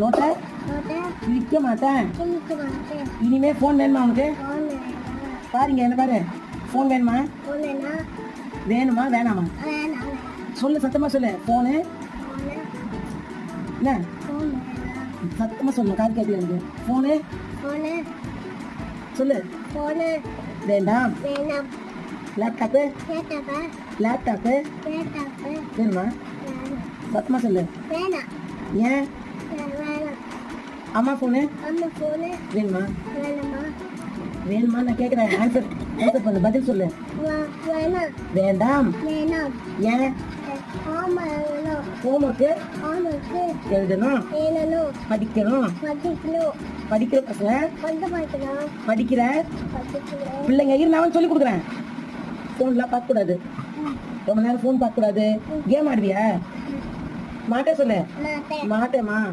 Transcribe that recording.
நோட்டை கிழிக்க மாட்டேன். இனிமே ஃபோன் வேணுமா உனக்கு? பாருங்க என்ன பாரு. ஃபோன் வேணுமா? வேணுமா வேணாமா? சொல்லு, சத்தமா சொல்லு. ஃபோனு என்ன? சத்தமா சொல்லு, காது கேட்கல எனக்கு. ஃபோனு சொல்லு. வேண்டாம். லேப்டாப்பு வேணுமா? சத்தமா சொல்லு. ஏன்? அம்மா ஃபோனு வேணுமா? வேணுமா நான் கேட்குறேன். ஆன்சர் பண்ணு, பதில் சொல்லு. வேண்டாம். ஏன்? ஹோம்ஒர்க்கு எழுதணும், படிக்கணும். படிக்கிற பசங்க படிக்கிற பிள்ளைங்க இரு, நான் சொல்லி கொடுக்குறேன். ஃபோன்லாம் பார்க்கக்கூடாது, ரொம்ப நேரம் ஃபோன் பார்க்கக்கூடாது. கேம் ஆடுவியா? மாட்டே சொல்லு. மாட்டேம்மா.